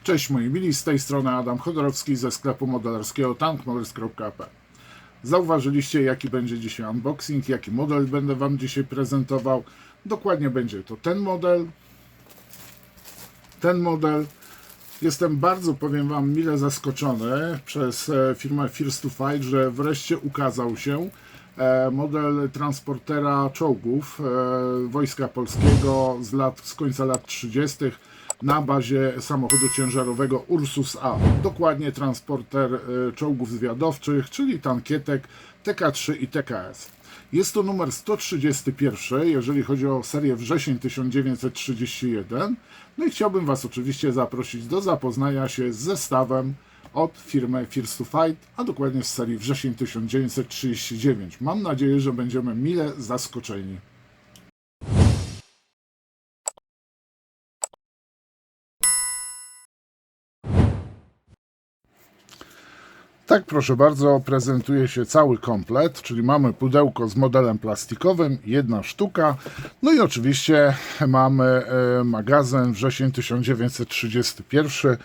Cześć moi mili, z tej strony Adam Chodorowski ze sklepu modelarskiego tankmodels.pl. Zauważyliście, jaki będzie dzisiaj unboxing, jaki model będę Wam dzisiaj prezentował. Dokładnie będzie to ten model. Jestem bardzo, powiem Wam, mile zaskoczony przez firmę First to Fight, że wreszcie ukazał się model transportera czołgów Wojska Polskiego z końca lat 30. na bazie samochodu ciężarowego Ursus A. Dokładnie transporter czołgów zwiadowczych, czyli tankietek TK3 i TKS. Jest to numer 131, jeżeli chodzi o serię wrzesień 1931. No i chciałbym Was oczywiście zaprosić do zapoznania się z zestawem od firmy First to Fight, a dokładnie z serii wrzesień 1939. Mam nadzieję, że będziemy mile zaskoczeni. Tak, proszę bardzo, prezentuje się cały komplet, czyli mamy pudełko z modelem plastikowym, jedna sztuka, no i oczywiście mamy magazyn wrzesień 1931,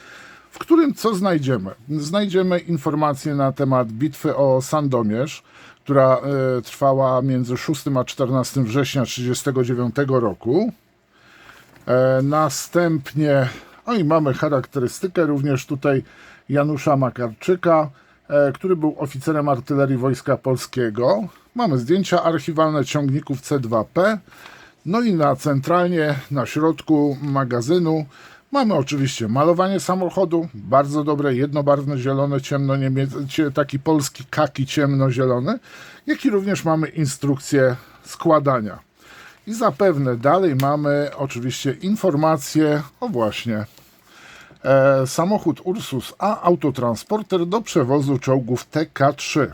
w którym co znajdziemy? Znajdziemy informacje na temat bitwy o Sandomierz, która trwała między 6 a 14 września 1939 roku. Następnie, i mamy charakterystykę również tutaj Janusza Makarczyka, który był oficerem artylerii Wojska Polskiego. Mamy zdjęcia archiwalne ciągników C2P. No i centralnie na środku magazynu mamy oczywiście malowanie samochodu, bardzo dobre, jednobarwne, zielone, taki polski kaki ciemnozielony, jak i również mamy instrukcję składania. I zapewne dalej mamy oczywiście informacje o właśnie samochód Ursus A, autotransporter do przewozu czołgów TK3.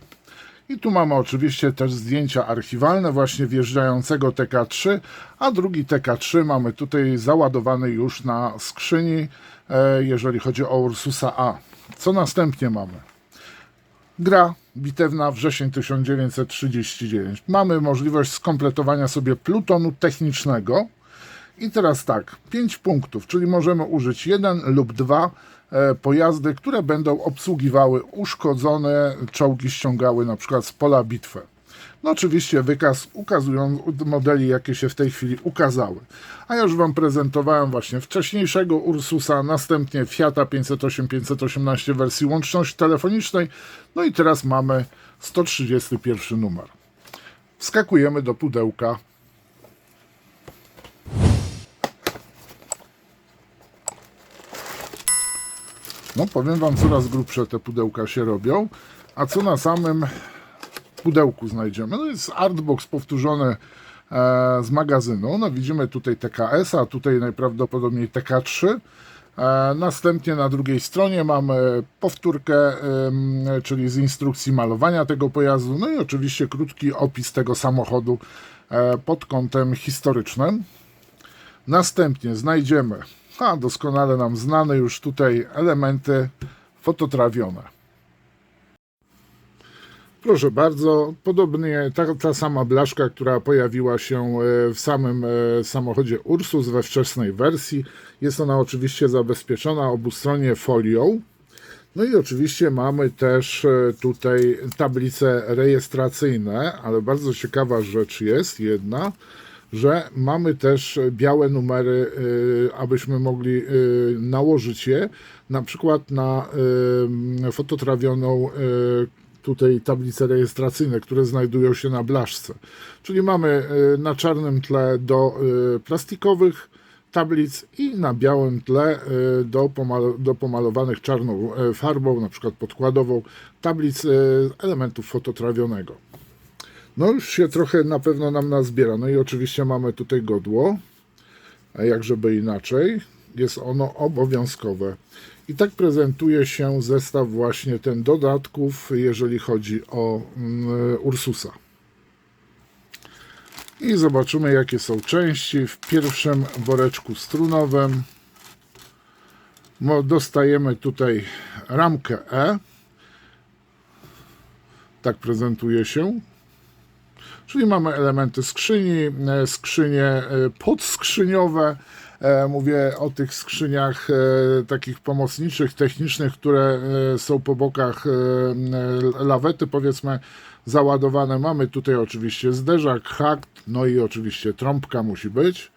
I tu mamy oczywiście też zdjęcia archiwalne właśnie wjeżdżającego TK3, a drugi TK3 mamy tutaj załadowany już na skrzyni, jeżeli chodzi o Ursusa A. Co następnie mamy? Gra bitewna wrzesień 1939. Mamy możliwość skompletowania sobie plutonu technicznego. I teraz tak, 5 punktów, czyli możemy użyć 1 lub 2 pojazdy, które będą obsługiwały uszkodzone czołgi, ściągały na przykład z pola bitwy. No oczywiście wykaz ukazują modeli, jakie się w tej chwili ukazały. A ja już Wam prezentowałem właśnie wcześniejszego Ursusa, następnie Fiata 508-518 w wersji łączności telefonicznej, no i teraz mamy 131 numer. Wskakujemy do pudełka. No powiem Wam, coraz grubsze te pudełka się robią. A co na samym pudełku znajdziemy? No jest artbox powtórzony z magazynu. No widzimy tutaj TKS, a tutaj najprawdopodobniej TK3. Następnie na drugiej stronie mamy powtórkę, czyli z instrukcji malowania tego pojazdu. No i oczywiście krótki opis tego samochodu pod kątem historycznym. Następnie znajdziemy doskonale nam znane już tutaj elementy fototrawione. Proszę bardzo, podobnie ta sama blaszka, która pojawiła się w samym samochodzie Ursus we wczesnej wersji. Jest ona oczywiście zabezpieczona obustronnie folią. No i oczywiście mamy też tutaj tablice rejestracyjne, ale bardzo ciekawa rzecz jest jedna, że mamy też białe numery, abyśmy mogli nałożyć je na przykład na fototrawioną tutaj tablice rejestracyjne, które znajdują się na blaszce. Czyli mamy na czarnym tle do plastikowych tablic i na białym tle do pomalowanych czarną farbą, na przykład podkładową, tablic elementów fototrawionego. No już się trochę na pewno nam nazbiera. No i oczywiście mamy tutaj godło, a jakżeby inaczej, jest ono obowiązkowe. I tak prezentuje się zestaw właśnie ten dodatków, jeżeli chodzi o Ursusa. I zobaczymy, jakie są części. W pierwszym woreczku strunowym dostajemy tutaj ramkę E. Tak prezentuje się. Czyli mamy elementy skrzyni, skrzynie podskrzyniowre, Mówię o tych skrzyniach takich pomocniczych, technicznych, które są po bokach lawety, powiedzmy, załadowane. Mamy tutaj oczywiście zderzak, hakt, no i oczywiście trąbka musi być.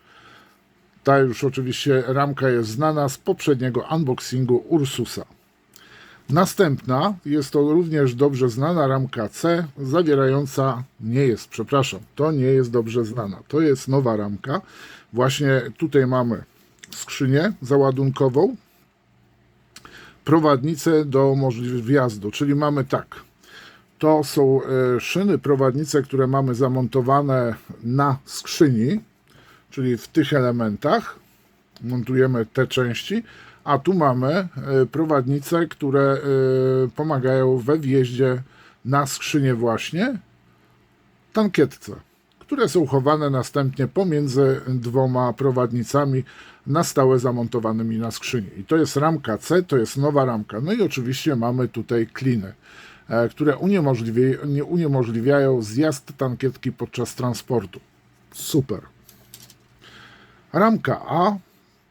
Ta już oczywiście ramka jest znana z poprzedniego unboxingu Ursusa. Następna jest to również dobrze znana ramka C, zawierająca, to nie jest dobrze znana, to jest nowa ramka. Właśnie tutaj mamy skrzynię załadunkową, prowadnicę do wjazdu, czyli mamy tak, to są szyny prowadnice, które mamy zamontowane na skrzyni, czyli w tych elementach montujemy te części, a tu mamy prowadnice, które pomagają we wjeździe na skrzynię właśnie, tankietce, które są chowane następnie pomiędzy dwoma prowadnicami na stałe zamontowanymi na skrzyni. I to jest ramka C, to jest nowa ramka. No i oczywiście mamy tutaj kliny, które uniemożliwiają zjazd tankietki podczas transportu. Super. Ramka A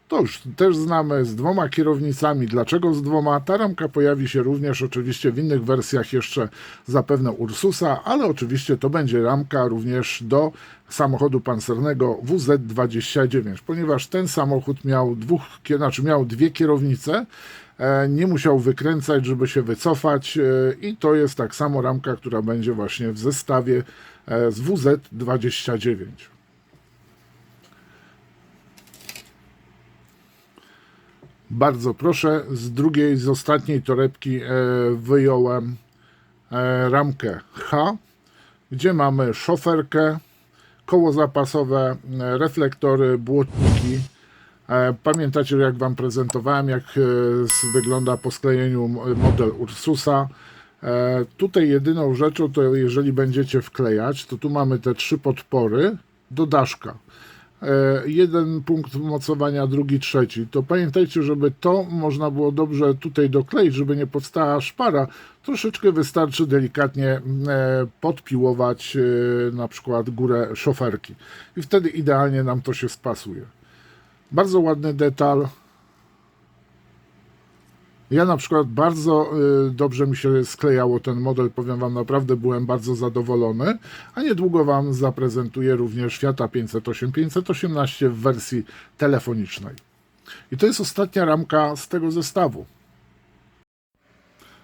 to już też znamy, z dwoma kierownicami. Dlaczego z dwoma? Ta ramka pojawi się również oczywiście w innych wersjach jeszcze zapewne Ursusa, ale oczywiście to będzie ramka również do samochodu pancernego WZ-29, ponieważ ten samochód miał dwie kierownice, nie musiał wykręcać, żeby się wycofać i to jest tak samo ramka, która będzie właśnie w zestawie z WZ-29. Bardzo proszę, z ostatniej torebki wyjąłem ramkę H, gdzie mamy szoferkę, koło zapasowe, reflektory, błotniki. Pamiętacie, jak Wam prezentowałem, jak wygląda po sklejeniu model Ursusa. Tutaj jedyną rzeczą, to jeżeli będziecie wklejać, to tu mamy te 3 podpory do daszka. Jeden punkt mocowania, drugi, trzeci. To pamiętajcie, żeby to można było dobrze tutaj dokleić, żeby nie powstała szpara. Troszeczkę wystarczy delikatnie podpiłować na przykład górę szoferki. I wtedy idealnie nam to się spasuje. Bardzo ładny detal. Ja na przykład bardzo dobrze mi się sklejało ten model, powiem Wam, naprawdę byłem bardzo zadowolony, a niedługo Wam zaprezentuję również Fiata 508, 518 w wersji telefonicznej. I to jest ostatnia ramka z tego zestawu.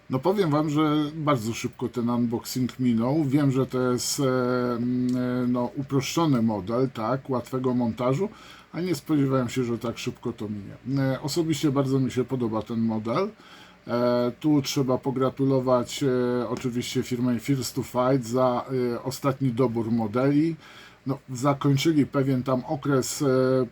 No powiem Wam, że bardzo szybko ten unboxing minął. Wiem, że to jest uproszczony model, tak, łatwego montażu, a nie spodziewałem się, że tak szybko to minie. Osobiście bardzo mi się podoba ten model. Tu trzeba pogratulować oczywiście firmie First to Fight za ostatni dobór modeli. No, zakończyli pewien tam okres,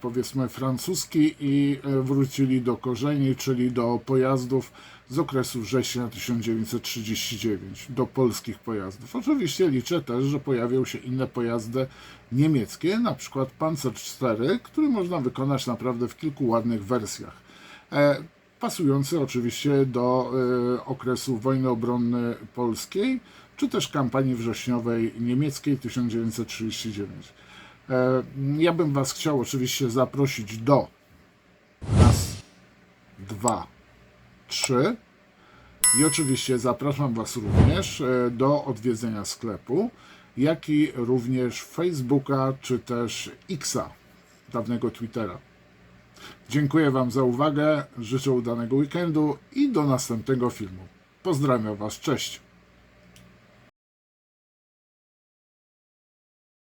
powiedzmy, francuski i wrócili do korzeni, czyli do pojazdów z okresu września 1939, do polskich pojazdów. Oczywiście liczę też, że pojawią się inne pojazdy niemieckie, na przykład Panzer IV, który można wykonać naprawdę w kilku ładnych wersjach. Pasujący oczywiście do okresu wojny obronnej polskiej, czy też kampanii wrześniowej niemieckiej 1939. Ja bym Was chciał oczywiście zaprosić do raz, 2, 3 i oczywiście zapraszam Was również do odwiedzenia sklepu, jak i również Facebooka, czy też Xa, dawnego Twittera. Dziękuję Wam za uwagę, życzę udanego weekendu i do następnego filmu. Pozdrawiam Was, cześć!